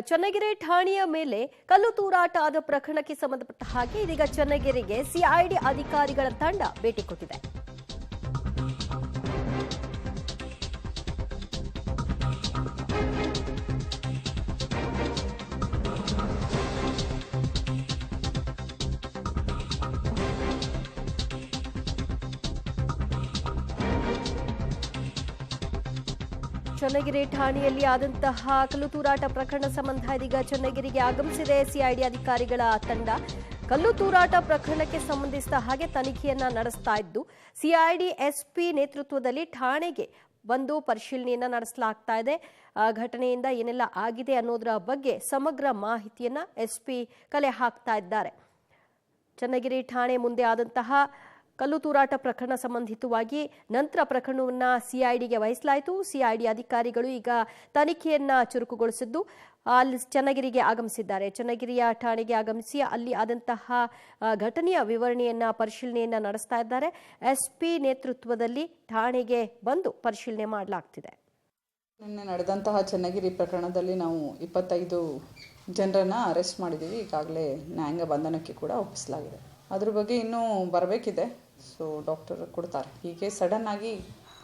ಚನ್ನಗಿರಿ ಠಾಣೆಯ ಮೇಲೆ ಕಲ್ಲು ತೂರಾಟ ಆದ ಪ್ರಕರಣಕ್ಕೆ ಸಂಬಂಧಪಟ್ಟ ಹಾಗೆ ಇದೀಗ ಚನ್ನಗಿರಿಗೆ ಸಿಐಡಿ ಅಧಿಕಾರಿಗಳ ತಂಡ ಭೇಟಿ ಕೊಟ್ಟಿದೆ. ಚನ್ನಗಿರಿ ಠಾಣೆಯಲ್ಲಿ ಆದಂತಹ ಕಲ್ಲು ತೂರಾಟ ಪ್ರಕರಣ ಸಂಬಂಧ ಇದೀಗ ಚನ್ನಗಿರಿಗೆ ಆಗಮಿಸಿದೆ ಸಿಐಡಿ ಅಧಿಕಾರಿಗಳ ತಂಡ. ಕಲ್ಲು ತೂರಾಟ ಪ್ರಕರಣಕ್ಕೆ ಸಂಬಂಧಿಸಿದ ಹಾಗೆ ತನಿಖೆಯನ್ನ ನಡೆಸ್ತಾ ಇದ್ದು ಸಿಐಡಿ ಎಸ್ಪಿ ನೇತೃತ್ವದಲ್ಲಿ ಠಾಣೆಗೆ ಬಂದು ಪರಿಶೀಲನೆಯನ್ನ ನಡೆಸಲಾಗ್ತಾ ಇದೆ. ಘಟನೆಯಿಂದ ಏನೆಲ್ಲ ಆಗಿದೆ ಅನ್ನೋದರ ಬಗ್ಗೆ ಸಮಗ್ರ ಮಾಹಿತಿಯನ್ನ ಎಸ್ಪಿ ಕಲೆ ಹಾಕ್ತಾ ಇದ್ದಾರೆ. ಚನ್ನಗಿರಿ ಠಾಣೆ ಮುಂದೆ ಆದಂತಹ ಕಲ್ಲು ತೂರಾಟ ಪ್ರಕರಣ ಸಂಬಂಧಿತವಾಗಿ ನಂತರ ಪ್ರಕರಣವನ್ನು ಸಿಐಡಿಗೆ ವಹಿಸಲಾಯಿತು. ಸಿಐಡಿ ಅಧಿಕಾರಿಗಳು ಈಗ ತನಿಖೆಯನ್ನ ಚುರುಕುಗೊಳಿಸಿದ್ದು ಅಲ್ಲಿ ಚನ್ನಗಿರಿಗೆ ಆಗಮಿಸಿದ್ದಾರೆ. ಚನ್ನಗಿರಿಯ ಠಾಣೆಗೆ ಆಗಮಿಸಿ ಅಲ್ಲಿ ಆದಂತಹ ಘಟನೆಯ ವಿವರಣೆಯನ್ನ ಪರಿಶೀಲನೆಯನ್ನ ನಡೆಸ್ತಾ ಇದ್ದಾರೆ. ಎಸ್ಪಿ ನೇತೃತ್ವದಲ್ಲಿ ಠಾಣೆಗೆ ಬಂದು ಪರಿಶೀಲನೆ ಮಾಡಲಾಗ್ತಿದೆ. ನಿನ್ನೆ ನಡೆದಂತಹ ಚನ್ನಗಿರಿ ಪ್ರಕರಣದಲ್ಲಿ ನಾವು 25 ಜನರನ್ನು ಅರೆಸ್ಟ್ ಮಾಡಿದ್ದೀವಿ. ಈಗಾಗಲೇ ನ್ಯಾಯಾಂಗ ಬಂಧನಕ್ಕೆ ಕೂಡ ಒಪ್ಪಿಸಲಾಗಿದೆ. ಅದ್ರ ಬಗ್ಗೆ ಇನ್ನೂ ಬರಬೇಕಿದೆ. ಸೊ ಡಾಕ್ಟರ್ ಕೊಡ್ತಾರೆ. ಹೀಗೆ ಸಡನ್ ಆಗಿ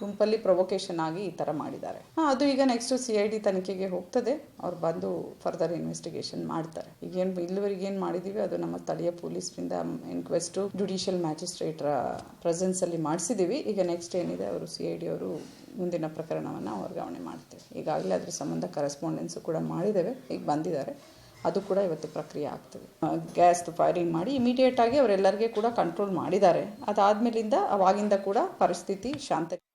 ಗುಂಪಲ್ಲಿ ಪ್ರೊವೊಕೇಶನ್ ಆಗಿ ಈ ಥರ ಮಾಡಿದ್ದಾರೆ. ಅದು ಈಗ ನೆಕ್ಸ್ಟ್ CID ತನಿಖೆಗೆ ಹೋಗ್ತದೆ. ಅವ್ರು ಬಂದು ಫರ್ದರ್ ಇನ್ವೆಸ್ಟಿಗೇಷನ್ ಮಾಡ್ತಾರೆ. ಈಗೇನು ಇಲ್ಲಿವರೆಗೆ ಏನು ಮಾಡಿದ್ದೀವಿ ಅದು ನಮ್ಮ ಸ್ಥಳೀಯ ಪೊಲೀಸರಿಂದ ಇನ್ಕ್ವೆಸ್ಟು ಜುಡಿಷಿಯಲ್ ಮ್ಯಾಜಿಸ್ಟ್ರೇಟ್ರ ಪ್ರೆಸೆನ್ಸಲ್ಲಿ ಮಾಡಿಸಿದ್ದೀವಿ. ಈಗ ನೆಕ್ಸ್ಟ್ ಏನಿದೆ ಅವರು CID ಅವರು ಮುಂದಿನ ಪ್ರಕರಣವನ್ನು ವರ್ಗಾವಣೆ ಮಾಡ್ತೇವೆ. ಈಗಾಗಲೇ ಅದ್ರ ಸಂಬಂಧ ಕರೆಸ್ಪಾಂಡೆನ್ಸು ಕೂಡ ಮಾಡಿದ್ದೇವೆ. ಈಗ ಬಂದಿದ್ದಾರೆ. ಅದು ಕೂಡ ಇವತ್ತು ಪ್ರಕ್ರಿಯೆ ಆಗ್ತದೆ. ಗ್ಯಾಸ್ ಫೈರಿಂಗ್ ಮಾಡಿ ಇಮಿಡಿಯೇಟ್ ಆಗಿ ಅವರೆಲ್ಲರಿಗೆ ಕೂಡ ಕಂಟ್ರೋಲ್ ಮಾಡಿದ್ದಾರೆ. ಅದಾದ್ಮೇಲಿಂದ ಅವಾಗಿಂದ ಕೂಡ ಪರಿಸ್ಥಿತಿ ಶಾಂತ.